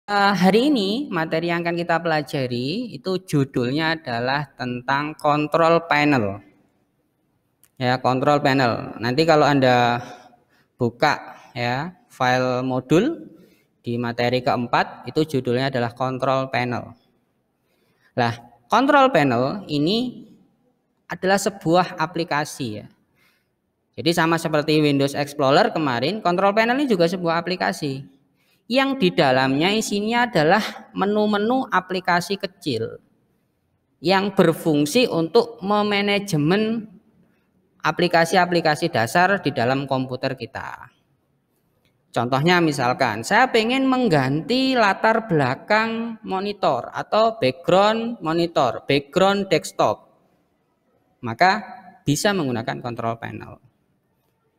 Hari ini materi yang akan kita pelajari itu judulnya adalah tentang control panel. Ya, control panel. Nanti kalau Anda buka ya file modul di materi keempat itu judulnya adalah control panel. Nah, control panel ini adalah sebuah aplikasi ya. Jadi sama seperti Windows Explorer kemarin, control panel ini juga sebuah aplikasi yang di dalamnya isinya adalah menu-menu aplikasi kecil yang berfungsi untuk memanajemen aplikasi-aplikasi dasar di dalam komputer kita. Contohnya misalkan saya pengen mengganti latar belakang monitor atau background monitor, background desktop, maka bisa menggunakan control panel.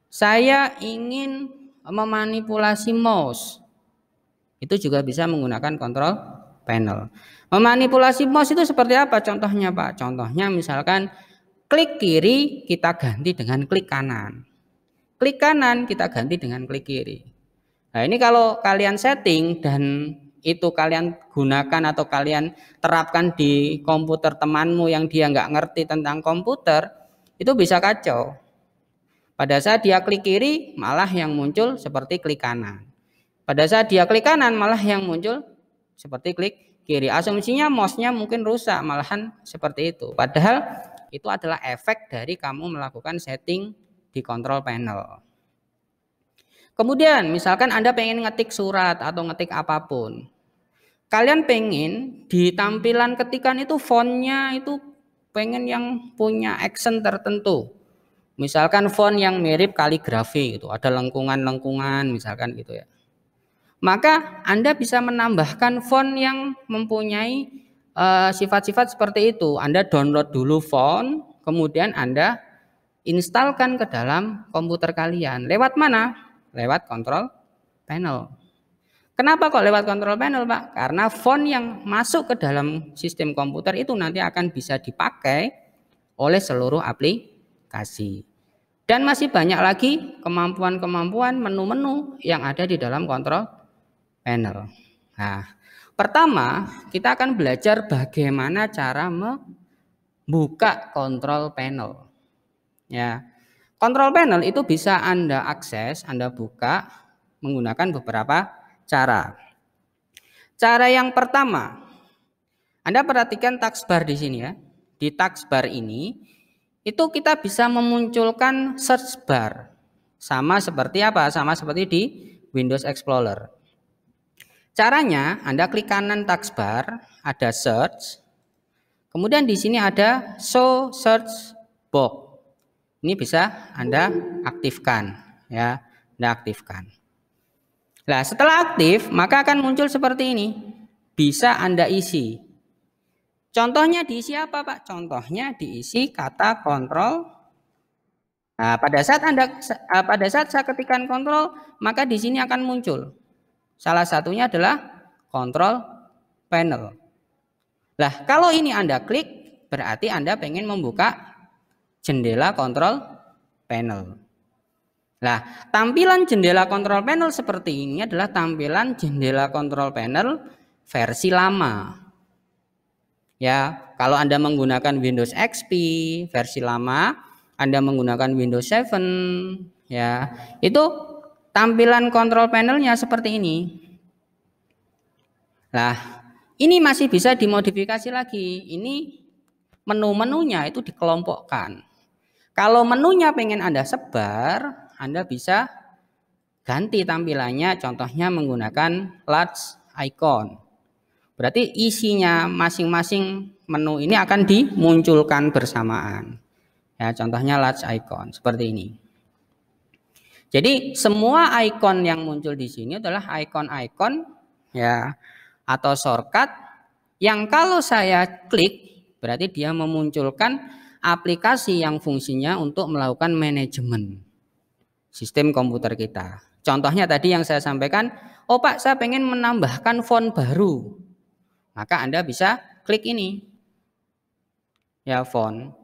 Saya ingin memanipulasi mouse, itu juga bisa menggunakan control panel. Memanipulasi mouse itu seperti apa contohnya Pak? Contohnya misalkan klik kiri kita ganti dengan klik kanan. Klik kanan kita ganti dengan klik kiri. Nah ini kalau kalian setting dan itu kalian gunakan atau kalian terapkan di komputer temanmu yang dia nggak ngerti tentang komputer, itu bisa kacau. Pada saat dia klik kiri malah yang muncul seperti klik kanan. Pada saat dia klik kanan malah yang muncul seperti klik kiri. Asumsinya mouse-nya mungkin rusak, malahan seperti itu. Padahal itu adalah efek dari kamu melakukan setting di control panel. Kemudian misalkan Anda pengen ngetik surat atau ngetik apapun. Kalian pengen di tampilan ketikan itu fontnya itu pengen yang punya accent tertentu. Misalkan font yang mirip kaligrafi itu, ada lengkungan-lengkungan misalkan gitu ya. Maka Anda bisa menambahkan font yang mempunyai sifat-sifat seperti itu. Anda download dulu font, kemudian Anda instalkan ke dalam komputer kalian. Lewat mana? Lewat control panel. Kenapa kok lewat control panel, Pak? Karena font yang masuk ke dalam sistem komputer itu nanti akan bisa dipakai oleh seluruh aplikasi. Dan masih banyak lagi kemampuan-kemampuan menu-menu yang ada di dalam control panel. Nah, pertama kita akan belajar bagaimana cara membuka control panel. Ya, control panel itu bisa Anda akses, Anda buka menggunakan beberapa cara. Cara yang pertama, Anda perhatikan taskbar di sini ya. Di taskbar ini itu kita bisa memunculkan search bar. Sama seperti apa? Sama seperti di Windows Explorer. Caranya Anda klik kanan taskbar, ada search. Kemudian di sini ada show search box. Ini bisa Anda aktifkan ya, Anda aktifkan. Nah, setelah aktif maka akan muncul seperti ini. Bisa Anda isi. Contohnya diisi apa Pak? Contohnya diisi kata kontrol. Nah, pada saat saya ketikkan kontrol, maka di sini akan muncul. Salah satunya adalah control panel. Nah, kalau ini Anda klik, berarti Anda pengen membuka jendela control panel. Nah, tampilan jendela control panel seperti ini adalah tampilan jendela control panel versi lama. Ya, kalau Anda menggunakan Windows XP versi lama, Anda menggunakan Windows 7, ya, itu tampilan control panelnya seperti ini. Nah, ini masih bisa dimodifikasi lagi. Ini menu-menunya itu dikelompokkan. Kalau menunya pengen Anda sebar, Anda bisa ganti tampilannya, contohnya menggunakan large icon. Berarti isinya masing-masing menu ini akan dimunculkan bersamaan. Ya, contohnya large icon seperti ini. Jadi semua icon yang muncul di sini adalah icon-icon ya atau shortcut yang kalau saya klik berarti dia memunculkan aplikasi yang fungsinya untuk melakukan manajemen sistem komputer kita. Contohnya tadi yang saya sampaikan, oh Pak saya pengen menambahkan font baru. Maka Anda bisa klik ini. Ya, font.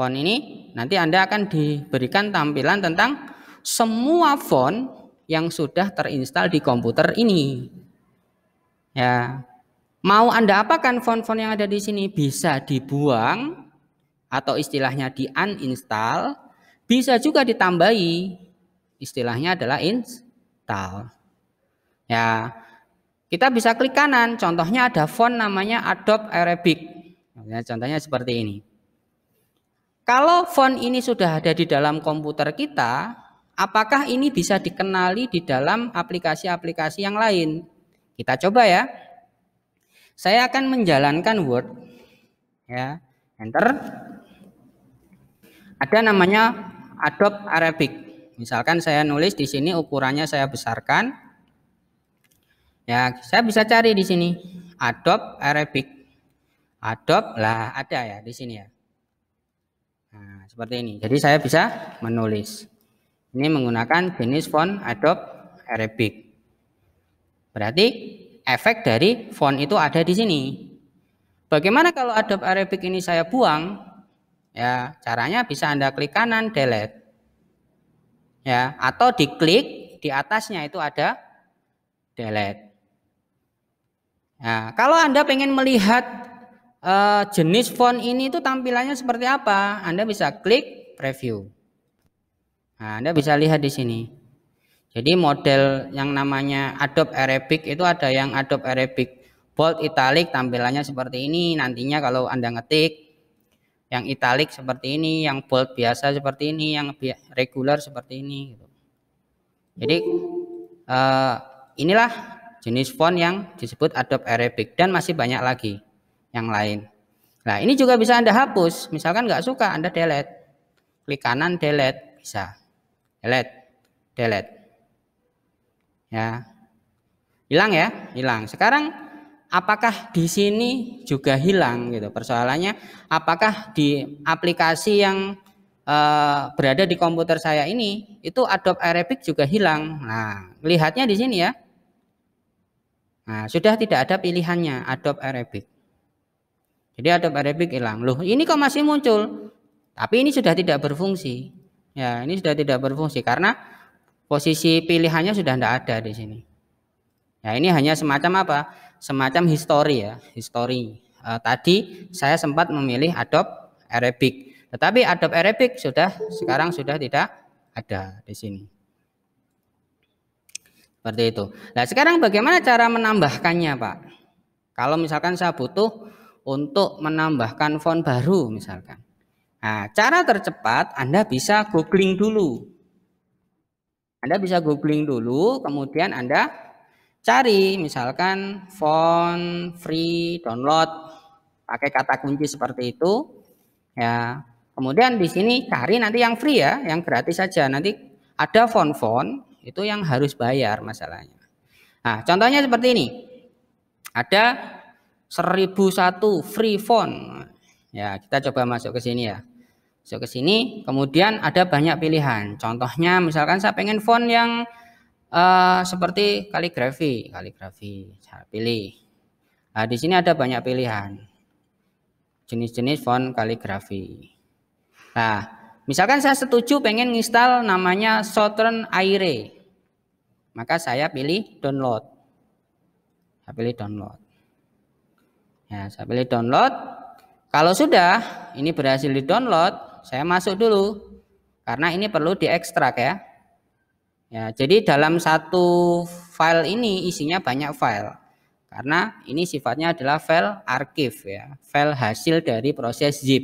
Font ini nanti Anda akan diberikan tampilan tentang semua font yang sudah terinstal di komputer ini. Ya, mau Anda apakan font-font yang ada di sini? Bisa dibuang atau istilahnya di uninstall, bisa juga ditambahi, istilahnya adalah install. Ya, kita bisa klik kanan, contohnya ada font namanya Adobe Arabic. Ya, contohnya seperti ini. Kalau font ini sudah ada di dalam komputer kita, apakah ini bisa dikenali di dalam aplikasi-aplikasi yang lain? Kita coba ya. Saya akan menjalankan Word, ya, enter. Ada namanya Adobe Arabic. Misalkan saya nulis di sini, ukurannya saya besarkan. Ya, saya bisa cari di sini Adobe Arabic. Adobe lah ada ya di sini ya. Nah, seperti ini. Jadi saya bisa menulis. Ini menggunakan jenis font Adobe Arabic. Berarti efek dari font itu ada di sini. Bagaimana kalau Adobe Arabic ini saya buang? Ya, caranya bisa Anda klik kanan delete. Ya, atau diklik di atasnya itu ada delete. Nah, kalau Anda pengen melihat jenis font ini itu tampilannya seperti apa, Anda bisa klik preview. Nah, Anda bisa lihat di sini. Jadi model yang namanya Adobe Arabic itu ada yang Adobe Arabic bold italic, tampilannya seperti ini. Nantinya kalau Anda ngetik yang italic seperti ini, yang bold biasa seperti ini, yang regular seperti ini. Jadi inilah jenis font yang disebut Adobe Arabic dan masih banyak lagi yang lain. Nah, ini juga bisa Anda hapus. Misalkan nggak suka, Anda delete. Klik kanan delete, bisa. Delete, delete. Ya. Hilang ya? Hilang. Sekarang apakah di sini juga hilang gitu? Persoalannya apakah di aplikasi yang berada di komputer saya ini itu Adobe Arabic juga hilang? Nah, lihatnya di sini ya. Nah, sudah tidak ada pilihannya Adobe Arabic. Jadi Adobe Arabic hilang. Loh, ini kok masih muncul? Tapi ini sudah tidak berfungsi. Ya, ini sudah tidak berfungsi karena posisi pilihannya sudah tidak ada di sini. Ya, ini hanya semacam apa? Semacam history ya, history. Tadi saya sempat memilih Adobe Arabic, tetapi Adobe Arabic sekarang sudah tidak ada di sini. Seperti itu. Nah, sekarang bagaimana cara menambahkannya, Pak? Kalau misalkan saya butuh untuk menambahkan font baru misalkan. Nah, cara tercepat Anda bisa googling dulu. Anda bisa googling dulu, kemudian Anda cari misalkan font free download, pakai kata kunci seperti itu. Ya. Kemudian di sini cari nanti yang free ya, yang gratis saja. Nanti ada font-font itu yang harus bayar masalahnya. Nah, contohnya seperti ini. Ada 1001 free font. Ya, kita coba masuk ke sini ya. Masuk ke sini, kemudian ada banyak pilihan. Contohnya misalkan saya pengen font yang seperti kaligrafi, saya pilih. Nah, di sini ada banyak pilihan. Jenis-jenis font kaligrafi. Nah, misalkan saya setuju pengen install namanya Southern Aire. Maka saya pilih download. Saya pilih download. Ya, saya pilih download. Kalau sudah ini berhasil di-download, saya masuk dulu. Karena ini perlu diekstrak ya. Ya, jadi dalam satu file ini isinya banyak file. Karena ini sifatnya adalah file archive ya, file hasil dari proses zip.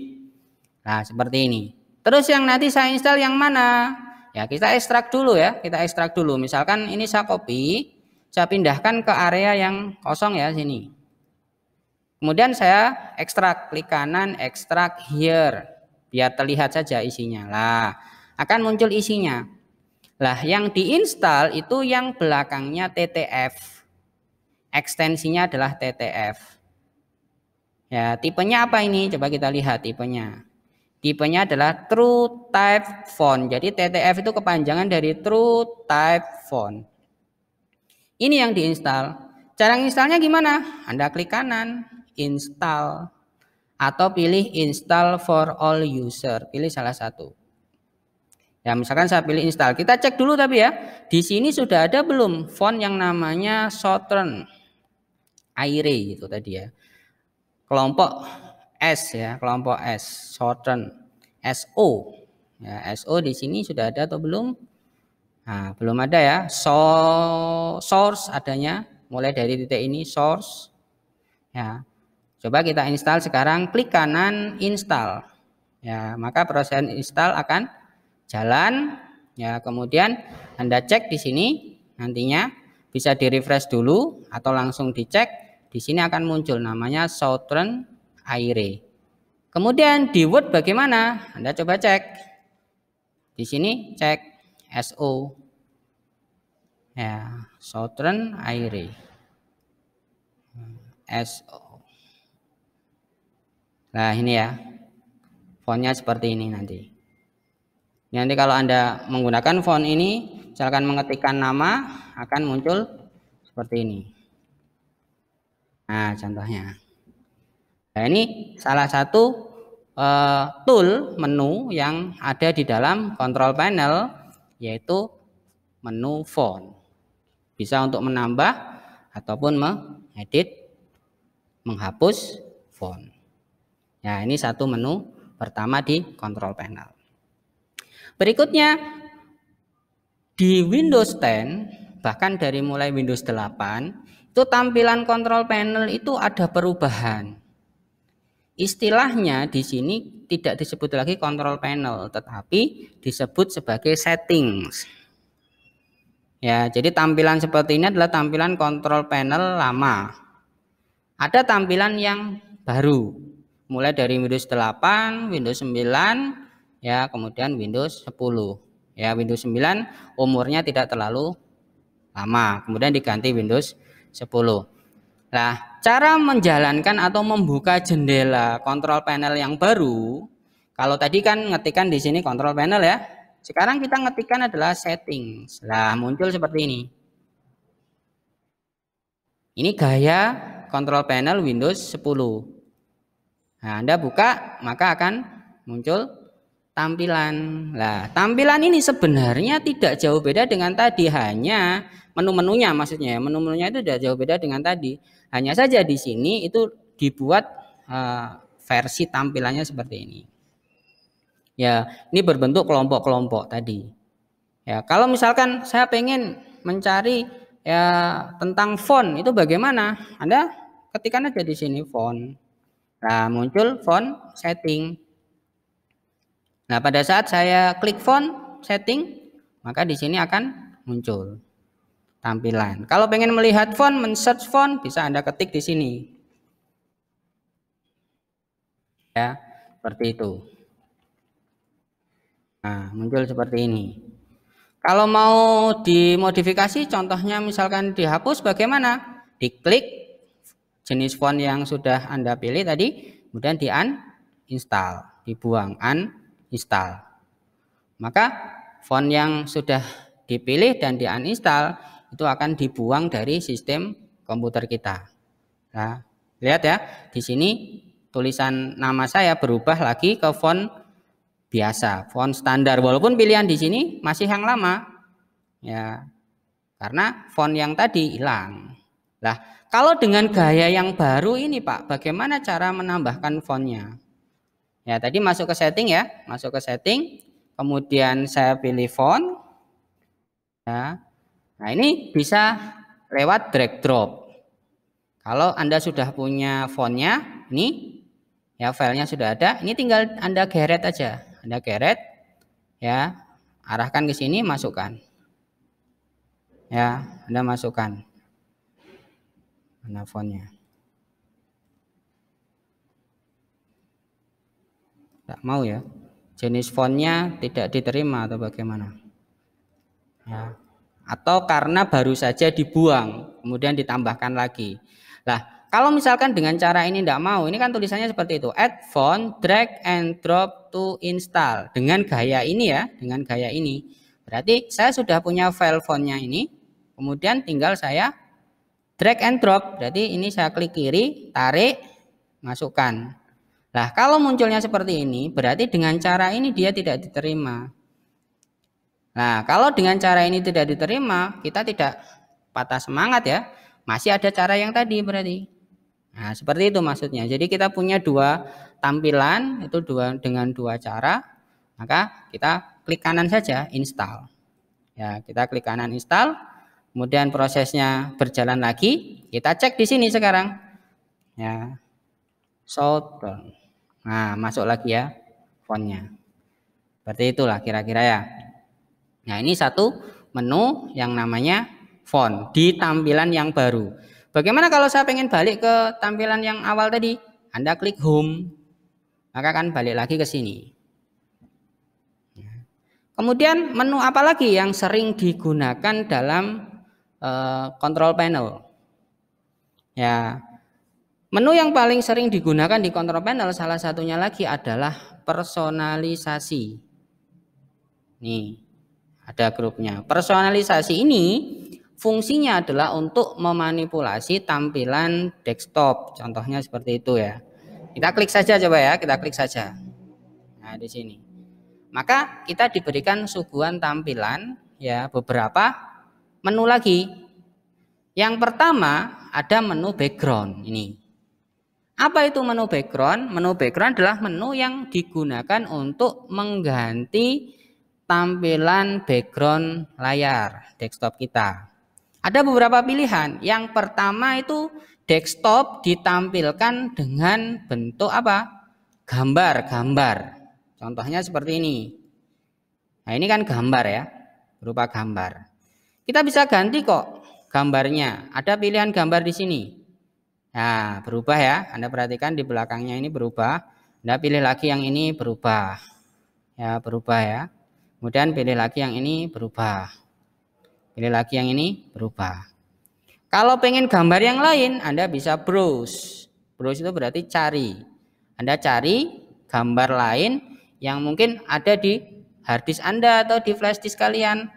Nah, seperti ini. Terus yang nanti saya install yang mana? Ya, kita ekstrak dulu ya, kita ekstrak dulu. Misalkan ini saya copy, saya pindahkan ke area yang kosong ya sini. Kemudian saya ekstrak, klik kanan, ekstrak here, biar terlihat saja isinya. Lah, akan muncul isinya. Lah, yang diinstal itu yang belakangnya TTF. Ekstensinya adalah TTF. Ya, tipenya apa ini? Coba kita lihat tipenya. Tipenya adalah True Type Font. Jadi TTF itu kepanjangan dari True Type Font. Ini yang diinstal. Cara installnya gimana? Anda klik kanan, install, atau pilih install for all user. Pilih salah satu. Ya, misalkan saya pilih install. Kita cek dulu tapi ya. Di sini sudah ada belum font yang namanya Southern? Aire itu tadi ya. Kelompok S ya, kelompok S, Southern SO. Ya, SO di sini sudah ada atau belum? Nah, belum ada ya. Source adanya mulai dari titik ini source. Ya. Coba kita install sekarang, klik kanan install. Ya, maka proses install akan jalan. Ya, kemudian Anda cek di sini nantinya bisa di-refresh dulu atau langsung dicek. Di sini akan muncul namanya Southern Aire. Kemudian di Word bagaimana? Anda coba cek. Di sini cek SO. Ya, Southern Aire. SO. Nah, ini ya. Fontnya seperti ini nanti. Nanti kalau Anda menggunakan font ini, misalkan mengetikkan nama, akan muncul seperti ini. Nah, contohnya. Nah, ini salah satu tool menu yang ada di dalam control panel, yaitu menu font. Bisa untuk menambah ataupun mengedit, menghapus font. Ya, ini satu menu pertama di control panel. Berikutnya di Windows 10, bahkan dari mulai Windows 8, itu tampilan control panel itu ada perubahan. Istilahnya di sini tidak disebut lagi control panel, tetapi disebut sebagai settings. Ya, jadi tampilan seperti ini adalah tampilan control panel lama. Ada tampilan yang baru, mulai dari Windows 8, Windows 9, ya, kemudian Windows 10. Ya, Windows 9 umurnya tidak terlalu lama, kemudian diganti Windows 10. Nah, cara menjalankan atau membuka jendela control panel yang baru, kalau tadi kan ngetikkan di sini control panel ya, sekarang kita ngetikkan adalah settings. Nah, muncul seperti ini. Ini gaya control panel Windows 10. Nah, Anda buka, maka akan muncul tampilan. Nah, tampilan ini sebenarnya tidak jauh beda dengan tadi, hanya menu-menunya maksudnya. Menu-menunya itu tidak jauh beda dengan tadi. Hanya saja di sini itu dibuat versi tampilannya seperti ini. Ya, ini berbentuk kelompok-kelompok tadi. Ya, kalau misalkan saya pengen mencari ya tentang font itu bagaimana? Anda ketikkan aja di sini font. Nah, muncul font setting. Nah, pada saat saya klik font setting, maka di sini akan muncul tampilan. Kalau pengen melihat font, men-search font, bisa Anda ketik di sini. Ya, seperti itu. Nah, muncul seperti ini. Kalau mau dimodifikasi, contohnya misalkan dihapus, bagaimana? Diklik jenis font yang sudah Anda pilih tadi, kemudian di-uninstall, dibuang, uninstall. Maka font yang sudah dipilih dan di-uninstall itu akan dibuang dari sistem komputer kita. Nah, lihat ya, di sini tulisan nama saya berubah lagi ke font biasa, font standar, walaupun pilihan di sini masih yang lama. Ya, karena font yang tadi hilang. Nah, kalau dengan gaya yang baru ini Pak, bagaimana cara menambahkan fontnya? Ya, tadi masuk ke setting ya, masuk ke setting, kemudian saya pilih font. Ya. Nah, ini bisa lewat drag drop. Kalau Anda sudah punya fontnya, ini ya filenya sudah ada, ini tinggal Anda geret aja. Anda geret, ya, arahkan ke sini, masukkan. Ya, Anda masukkan. Mana fontnya? Tidak mau ya, jenis fontnya tidak diterima atau bagaimana ya, atau karena baru saja dibuang kemudian ditambahkan lagi. Nah, kalau misalkan dengan cara ini tidak mau, ini kan tulisannya seperti itu, add font, drag and drop to install, dengan gaya ini ya, dengan gaya ini berarti saya sudah punya file fontnya ini, kemudian tinggal saya drag and drop, berarti ini saya klik kiri, tarik, masukkan. Nah, kalau munculnya seperti ini, berarti dengan cara ini dia tidak diterima. Nah, kalau dengan cara ini tidak diterima, kita tidak patah semangat ya. Masih ada cara yang tadi berarti. Nah, seperti itu maksudnya. Jadi kita punya dua tampilan, itu dengan dua cara, maka kita klik kanan saja install. Ya, kita klik kanan install, kemudian prosesnya berjalan lagi, kita cek di sini sekarang. Ya. Showdown. Nah, masuk lagi ya fontnya. Seperti itulah kira-kira ya. Nah, ini satu menu yang namanya font di tampilan yang baru. Bagaimana kalau saya pengen balik ke tampilan yang awal tadi? Anda klik home, maka akan balik lagi ke sini. Kemudian menu apa lagi yang sering digunakan dalam control panel? Ya, menu yang paling sering digunakan di control panel salah satunya lagi adalah personalisasi. Nih, ada grupnya. Personalisasi ini fungsinya adalah untuk memanipulasi tampilan desktop. Contohnya seperti itu ya. Kita klik saja coba ya, kita klik saja. Nah, di sini. Maka kita diberikan suguhan tampilan ya, beberapa menu lagi. Yang pertama ada menu background ini. Apa itu menu background? Menu background adalah menu yang digunakan untuk mengganti tampilan background layar desktop kita. Ada beberapa pilihan. Yang pertama itu desktop ditampilkan dengan bentuk apa? Gambar-gambar. Contohnya seperti ini. Nah, ini kan gambar ya, berupa gambar. Kita bisa ganti kok gambarnya. Ada pilihan gambar di sini. Nah, berubah ya. Anda perhatikan di belakangnya ini berubah. Anda pilih lagi yang ini berubah. Ya, berubah ya. Kemudian pilih lagi yang ini berubah. Pilih lagi yang ini berubah. Kalau pengen gambar yang lain, Anda bisa browse. Browse itu berarti cari. Anda cari gambar lain yang mungkin ada di harddisk Anda atau di flashdisk kalian.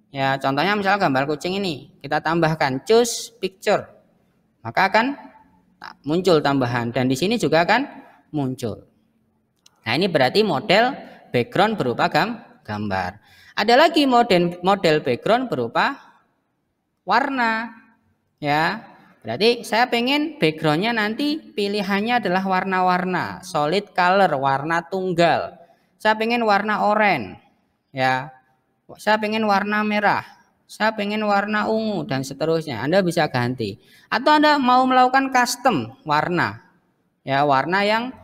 Ya, contohnya misalnya gambar kucing ini, kita tambahkan choose picture. Maka akan muncul tambahan dan di sini juga akan muncul. Nah, ini berarti model background berupa gambar. Ada lagi model background berupa warna. Ya, berarti saya pengen backgroundnya nanti pilihannya adalah warna-warna, solid color, warna tunggal. Saya pengen warna oranye, ya. Saya pengen warna merah, saya pengen warna ungu dan seterusnya. Anda bisa ganti. Atau Anda mau melakukan custom warna, ya, warna yang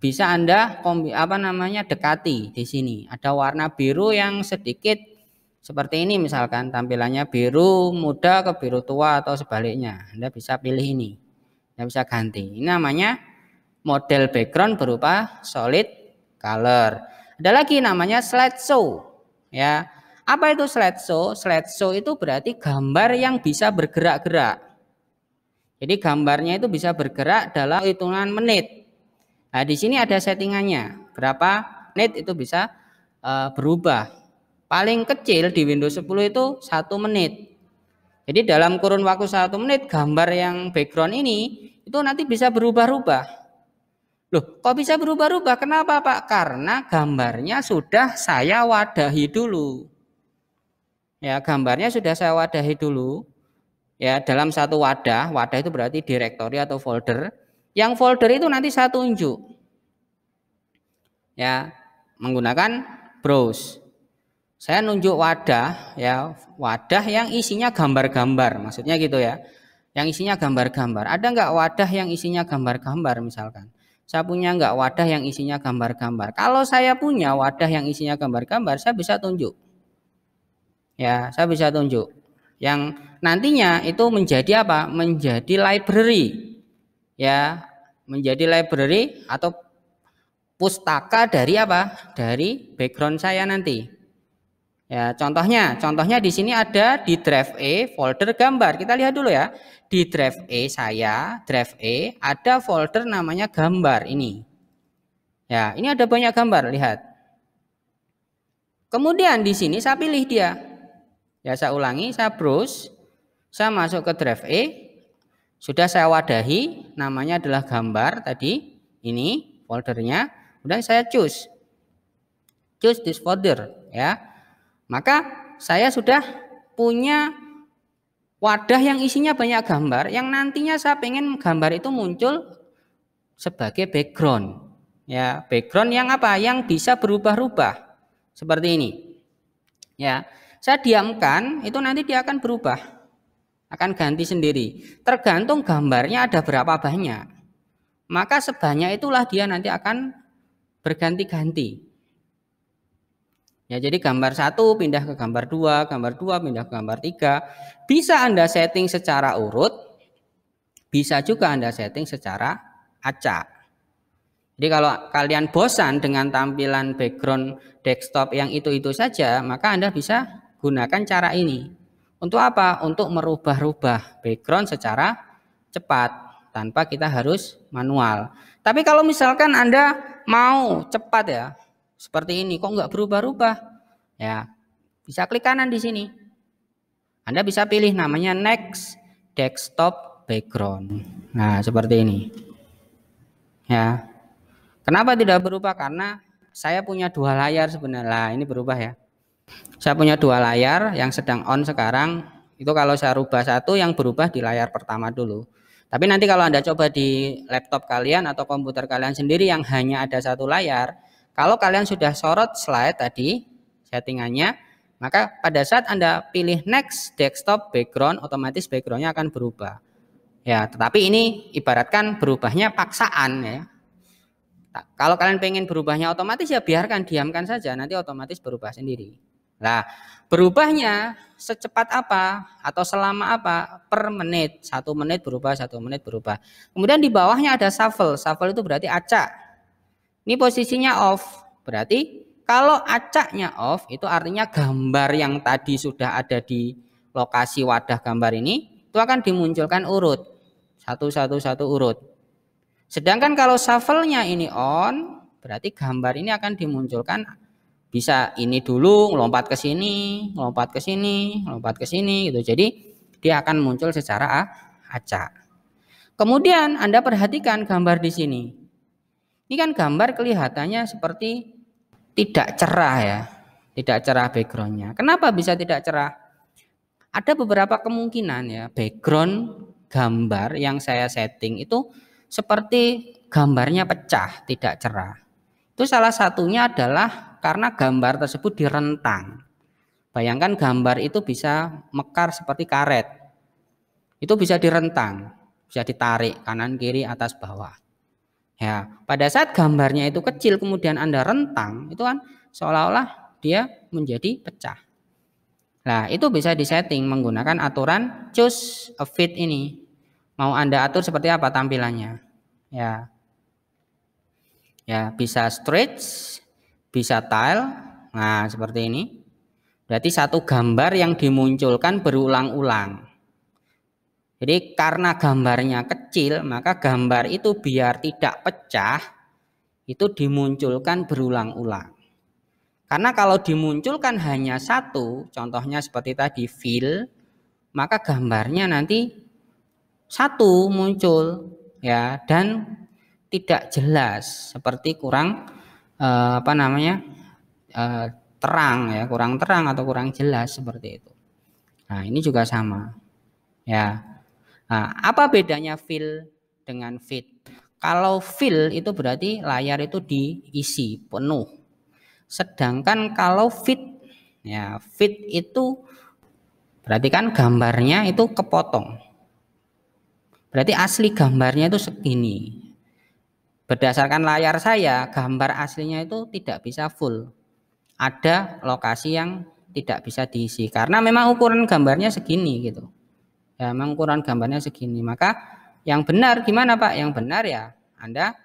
bisa Anda dekati di sini. Ada warna biru yang sedikit seperti ini misalkan, tampilannya biru muda ke biru tua atau sebaliknya. Anda bisa pilih ini. Anda bisa ganti. Ini namanya model background berupa solid color. Ada lagi namanya slideshow. Ya. Apa itu slideshow? Slideshow itu berarti gambar yang bisa bergerak-gerak. Jadi gambarnya itu bisa bergerak dalam hitungan menit. Nah, di sini ada settingannya. Berapa menit itu bisa berubah. Paling kecil di Windows 10 itu 1 menit. Jadi dalam kurun waktu 1 menit gambar yang background ini itu nanti bisa berubah-ubah. Loh, kok bisa berubah-ubah? Kenapa, Pak? Karena gambarnya sudah saya wadahi dulu. Ya, gambarnya sudah saya wadahi dulu. Ya, dalam satu wadah itu berarti direktori atau folder. Yang folder itu nanti saya tunjuk. Ya, menggunakan browse. Saya nunjuk wadah, ya, wadah yang isinya gambar-gambar, maksudnya gitu ya. Yang isinya gambar-gambar. Ada nggak wadah yang isinya gambar-gambar misalkan? Saya punya nggak wadah yang isinya gambar-gambar? Kalau saya punya wadah yang isinya gambar-gambar, saya bisa tunjuk. Ya, saya bisa tunjuk. Yang nantinya itu menjadi apa? Menjadi library. Ya, menjadi library atau pustaka dari apa? Dari background saya nanti. Ya, contohnya di sini ada di drive E folder gambar. Kita lihat dulu ya. Di drive E drive E ada folder namanya gambar ini. Ya, ini ada banyak gambar, lihat. Kemudian di sini saya pilih dia. Ya, saya ulangi, saya browse, saya masuk ke drive E. Sudah saya wadahi, namanya adalah gambar tadi. Ini foldernya. Kemudian saya choose this folder, ya. Maka saya sudah punya wadah yang isinya banyak gambar, yang nantinya saya pengen gambar itu muncul sebagai background. Ya, background yang apa? Yang bisa berubah-ubah. Seperti ini. Ya, saya diamkan, itu nanti dia akan berubah. Akan ganti sendiri. Tergantung gambarnya ada berapa banyak. Maka sebanyak itulah dia nanti akan berganti-ganti. Ya, jadi gambar 1 pindah ke gambar 2, gambar 2 pindah ke gambar 3. Bisa Anda setting secara urut, bisa juga Anda setting secara acak. Jadi kalau kalian bosan dengan tampilan background desktop yang itu-itu saja, maka Anda bisa gunakan cara ini. Untuk apa? Untuk merubah-rubah background secara cepat tanpa kita harus manual. Tapi kalau misalkan Anda mau cepat ya, seperti ini, kok nggak berubah-ubah? Ya, bisa klik kanan di sini. Anda bisa pilih namanya next desktop background. Nah, seperti ini. Ya. Kenapa tidak berubah? Karena saya punya 2 layar sebenarnya. Nah, ini berubah ya. Saya punya 2 layar yang sedang on sekarang. Itu kalau saya rubah satu, yang berubah di layar pertama dulu. Tapi nanti kalau Anda coba di laptop kalian atau komputer kalian sendiri yang hanya ada 1 layar, kalau kalian sudah sorot slide tadi settingannya, maka pada saat Anda pilih next desktop background, otomatis backgroundnya akan berubah. Ya, tetapi ini ibaratkan berubahnya paksaan ya. Kalau kalian pengen berubahnya otomatis ya biarkan, diamkan saja, nanti otomatis berubah sendiri. Nah, berubahnya secepat apa atau selama apa? Per menit, 1 menit berubah, 1 menit berubah. Kemudian di bawahnya ada shuffle, shuffle itu berarti acak. Ini posisinya off, berarti kalau acaknya off itu artinya gambar yang tadi sudah ada di lokasi wadah gambar ini itu akan dimunculkan urut, satu urut. Sedangkan kalau shuffle-nya ini on, berarti gambar ini akan dimunculkan bisa ini dulu, lompat ke sini, lompat ke sini, lompat ke sini gitu. Jadi dia akan muncul secara acak. Kemudian Anda perhatikan gambar di sini. Ini kan gambar kelihatannya seperti tidak cerah ya, tidak cerah backgroundnya. Kenapa bisa tidak cerah? Ada beberapa kemungkinan ya, background gambar yang saya setting itu seperti gambarnya pecah, tidak cerah. Itu salah satunya adalah karena gambar tersebut direntang. Bayangkan gambar itu bisa mekar seperti karet. Itu bisa direntang, bisa ditarik kanan kiri atas bawah. Ya, pada saat gambarnya itu kecil kemudian Anda rentang, itu kan seolah-olah dia menjadi pecah. Nah, itu bisa disetting menggunakan aturan choose a fit ini. Mau Anda atur seperti apa tampilannya? Ya. Ya, bisa stretch, bisa tile. Nah, seperti ini. Berarti satu gambar yang dimunculkan berulang-ulang. Jadi karena gambarnya kecil, maka gambar itu biar tidak pecah, itu dimunculkan berulang-ulang. Karena kalau dimunculkan hanya satu, contohnya seperti tadi fill, maka gambarnya nanti satu muncul ya, dan tidak jelas, seperti kurang terang ya, kurang terang atau kurang jelas seperti itu. Nah, ini juga sama ya. Nah, apa bedanya fill dengan fit? Kalau fill itu berarti layar itu diisi penuh. Sedangkan kalau fit ya, fit itu berarti kan gambarnya itu kepotong. Berarti asli gambarnya itu segini. Berdasarkan layar saya, gambar aslinya itu tidak bisa full. Ada lokasi yang tidak bisa diisi karena memang ukuran gambarnya segini gitu. Ya, memang ukuran gambarnya segini. Maka yang benar gimana Pak? Yang benar ya Anda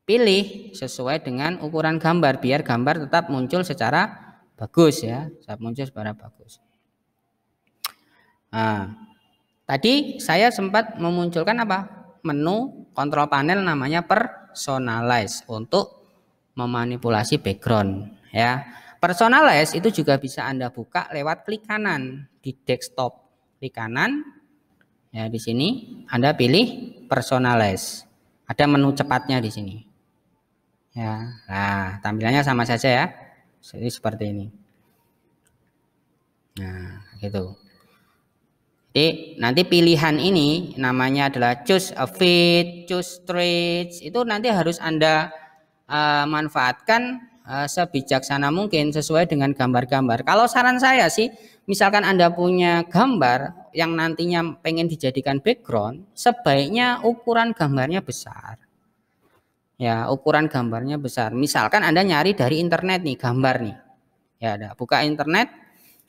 pilih sesuai dengan ukuran gambar biar gambar tetap muncul secara bagus ya, tetap muncul secara bagus. Nah, tadi saya sempat memunculkan apa? Menu kontrol panel namanya personalize untuk memanipulasi background ya. Personalize itu juga bisa Anda buka lewat klik kanan di desktop. Klik kanan ya, di sini Anda pilih personalize. Ada menu cepatnya di sini. Ya, nah tampilannya sama saja ya. Jadi seperti ini. Nah, gitu. Jadi nanti pilihan ini namanya adalah choose a fit, choose traits, itu nanti harus Anda manfaatkan sebijaksana mungkin sesuai dengan gambar-gambar. Kalau saran saya sih, misalkan Anda punya gambar yang nantinya pengen dijadikan background, sebaiknya ukuran gambarnya besar. Ya, ukuran gambarnya besar. Misalkan Anda nyari dari internet nih, gambar nih. Ya, ada buka internet,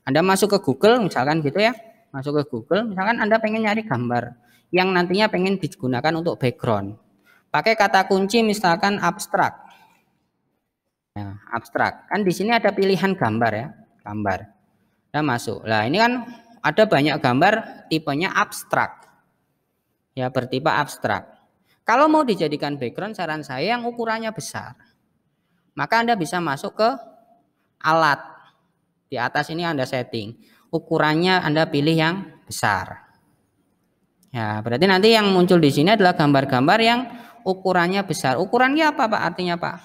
Anda masuk ke Google misalkan gitu ya. Masuk ke Google, misalkan Anda pengen nyari gambar yang nantinya pengen digunakan untuk background. Pakai kata kunci misalkan abstrak. Ya, abstrak. Kan di sini ada pilihan gambar ya, gambar. Nah, masuk. Nah, ini kan ada banyak gambar tipenya abstrak. Ya, bertipe abstrak. Kalau mau dijadikan background, saran saya yang ukurannya besar. Maka Anda bisa masuk ke alat. Di atas ini Anda setting. Ukurannya Anda pilih yang besar. Ya, berarti nanti yang muncul di sini adalah gambar-gambar yang ukurannya besar. Ukurannya apa, Pak? Artinya, Pak?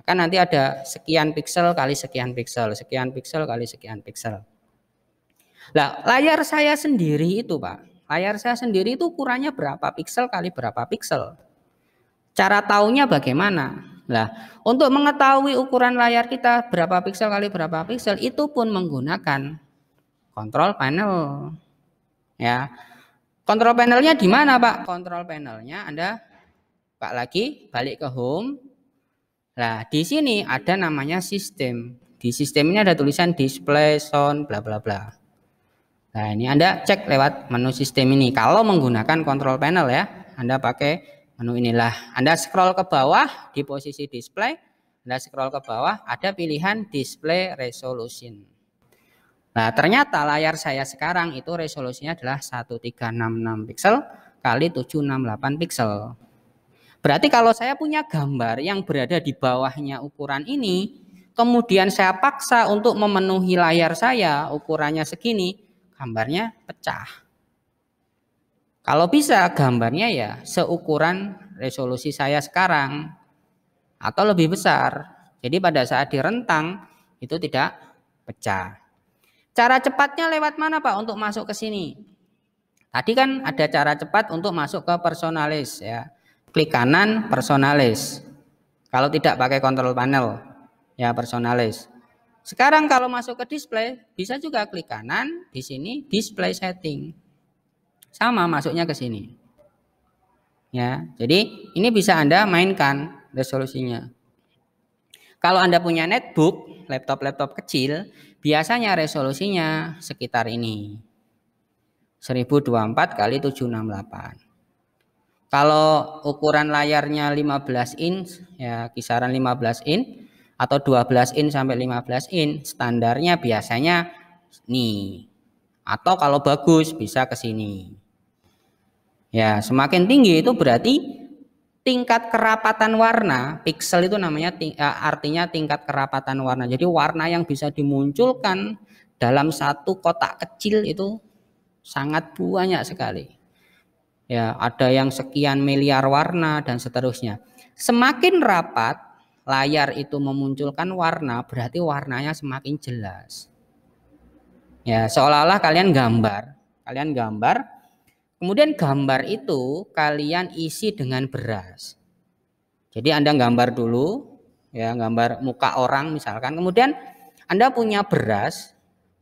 Kan nanti ada sekian piksel kali sekian piksel, sekian piksel kali sekian piksel. Nah, layar saya sendiri itu, Pak. Layar saya sendiri itu ukurannya berapa piksel kali berapa piksel. Cara taunya bagaimana? Nah, untuk mengetahui ukuran layar kita berapa piksel kali berapa piksel itu pun menggunakan kontrol panel. Ya. Kontrol panelnya di mana, Pak? Kontrol panelnya Anda Pak lagi balik ke home. Nah, di sini ada namanya sistem. Di sistem ini ada tulisan display sound bla bla bla. Nah, ini Anda cek lewat menu sistem ini. Kalau menggunakan kontrol panel ya, Anda pakai menu inilah. Anda scroll ke bawah di posisi display, Anda scroll ke bawah ada pilihan display resolution. Nah, ternyata layar saya sekarang itu resolusinya adalah 1366 piksel kali 768 piksel. Berarti kalau saya punya gambar yang berada di bawahnya ukuran ini, kemudian saya paksa untuk memenuhi layar saya ukurannya segini, gambarnya pecah. Kalau bisa gambarnya ya seukuran resolusi saya sekarang atau lebih besar. Jadi pada saat direntang itu tidak pecah. Cara cepatnya lewat mana, Pak, untuk masuk ke sini? Tadi kan ada cara cepat untuk masuk ke personalis ya. Klik kanan personalis. Kalau tidak pakai kontrol panel ya personalis. Sekarang kalau masuk ke display bisa juga klik kanan di sini display setting. Sama masuknya ke sini. Ya, jadi ini bisa Anda mainkan resolusinya. Kalau Anda punya netbook, laptop kecil, biasanya resolusinya sekitar ini. 1024 kali 768. Kalau ukuran layarnya 15 inch, ya kisaran 15 inch atau 12 inch sampai 15 inch, standarnya biasanya nih. Atau kalau bagus bisa ke sini. Ya, semakin tinggi itu berarti tingkat kerapatan warna, piksel itu namanya artinya tingkat kerapatan warna. Jadi warna yang bisa dimunculkan dalam satu kotak kecil itu sangat banyak sekali. Ya, ada yang sekian miliar warna dan seterusnya. Semakin rapat layar itu memunculkan warna, berarti warnanya semakin jelas. Ya, seolah-olah kalian gambar. Kemudian gambar itu kalian isi dengan beras. Jadi Anda gambar dulu, ya, gambar muka orang misalkan. Kemudian Anda punya beras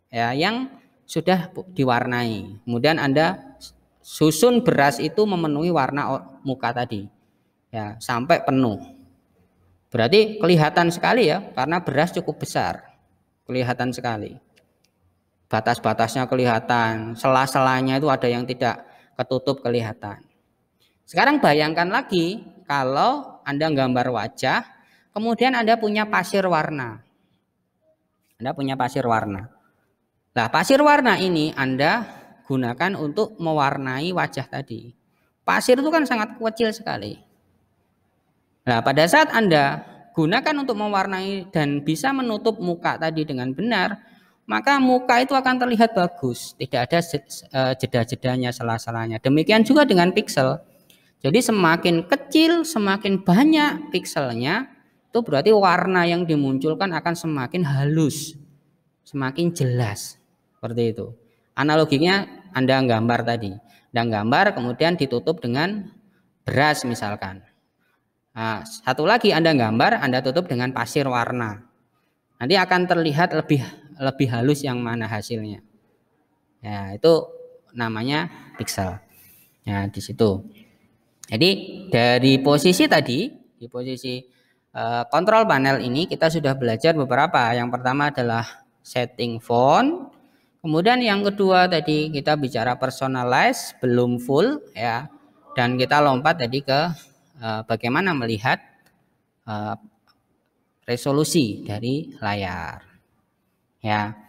ya yang sudah diwarnai. Kemudian Anda susun beras itu memenuhi warna muka tadi ya sampai penuh. Berarti kelihatan sekali ya karena beras cukup besar, kelihatan sekali, batas-batasnya kelihatan, sela-selanya itu ada yang tidak ketutup kelihatan. Sekarang bayangkan lagi kalau Anda gambar wajah kemudian Anda punya pasir warna. Nah, pasir warna ini Anda gunakan untuk mewarnai wajah tadi. Pasir itu kan sangat kecil sekali. Nah, pada saat Anda gunakan untuk mewarnai dan bisa menutup muka tadi dengan benar, maka muka itu akan terlihat bagus, tidak ada jeda-jedanya, sela-selanya. Demikian juga dengan piksel. Jadi semakin kecil, semakin banyak pikselnya, itu berarti warna yang dimunculkan akan semakin halus, semakin jelas. Seperti itu. Analoginya Anda gambar tadi. Anda gambar kemudian ditutup dengan beras misalkan. Nah, satu lagi Anda gambar, Anda tutup dengan pasir warna. Nanti akan terlihat lebih halus yang mana hasilnya. Ya, itu namanya pixel. Ya, di situ. Jadi dari posisi tadi, di posisi kontrol panel ini kita sudah belajar beberapa. Yang pertama adalah setting font. Kemudian yang kedua tadi kita bicara personalize belum full ya. Dan kita lompat tadi ke bagaimana melihat resolusi dari layar. Ya.